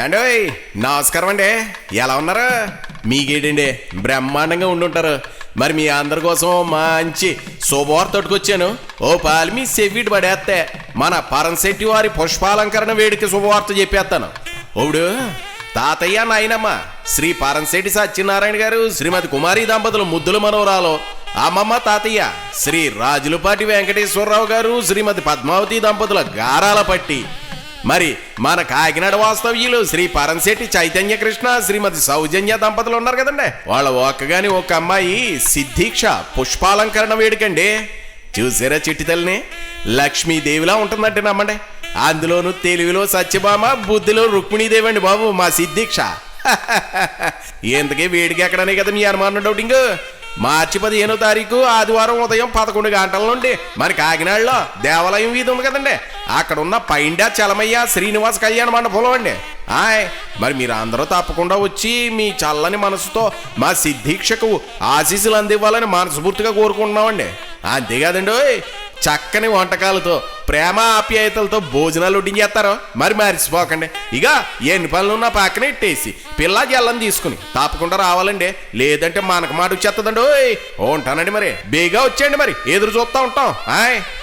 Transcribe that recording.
ఏండోయ్ నమస్కారం అండి, ఎలా ఉన్నారు? మీకేంటండి బ్రహ్మాండంగా ఉండుంటారు. మరి మీ అందరి కోసం మంచి శుభవార్త తోడుకొచ్చాను. ఓ పాలు మీ సెవ్విటి పడేస్తే మన పరంశెట్టి వారి పుష్పాలంకరణ వేడుక శుభవార్త చెప్పేస్తాను. ఓడు తాతయ్య నాయనమ్మ శ్రీ పరంశెట్టి సత్యనారాయణ గారు శ్రీమతి కుమారి దంపతులు ముద్దుల మనవరాలు, అమ్మమ్మ తాతయ్య శ్రీ రాజులపాటి వెంకటేశ్వరరావు గారు శ్రీమతి పద్మావతి దంపతుల గారాల పట్టి, మరి మన కాకినాడ వాస్తవ్యులు శ్రీ పరంశెట్టి చైతన్య కృష్ణ శ్రీమతి సౌజన్య దంపతులు ఉన్నారు కదండి, వాళ్ళ ఒక్కగాని ఒక అమ్మాయి సిద్ధీక్ష పుష్పాలంకరణ వేడుకండి. చూసారా చిట్టి తల్లిని? లక్ష్మీదేవిలా ఉంటుందంటే నమ్మండి. అందులోనూ తెలుగులో సత్యభామ, బుద్ధిలో రుక్మిణీదేవి అండి బాబు మా సిద్ధీక్ష. ఎందుకే వేడికి ఎక్కడనే కదా మీ అనుమానం డౌటింగ్. మార్చి 15వ తారీఖు ఆదివారం ఉదయం 11 గంటల నుండి మరి కాకినాడలో దేవాలయం వీధి ఉంది కదండి, అక్కడ ఉన్న పైండా చలమయ్య శ్రీనివాస కళ్యాణ మండపంలో అండి. మరి మీరు అందరూ తప్పకుండా వచ్చి మీ చల్లని మనసుతో మా సిద్ధీక్షకు ఆశీస్సులు అందివ్వాలని మనస్ఫూర్తిగా కోరుకుంటున్నామండి. అంతేకాదండి, చక్కని వంటకాలతో ప్రేమ ఆప్యాయతలతో భోజనాలు వడ్డించేస్తారు. మరి మర్చిపోకండి. ఇక ఎన్ని పనులున్నా పక్కన ఇట్టేసి పిల్ల జల్లని తీసుకుని తప్పకుండా రావాలండి, లేదంటే మనకు మాట వచ్చేస్తుందండి. ఉంటానండి, మరి బేగా వచ్చేయండి, మరి ఎదురు చూస్తూ ఉంటాం.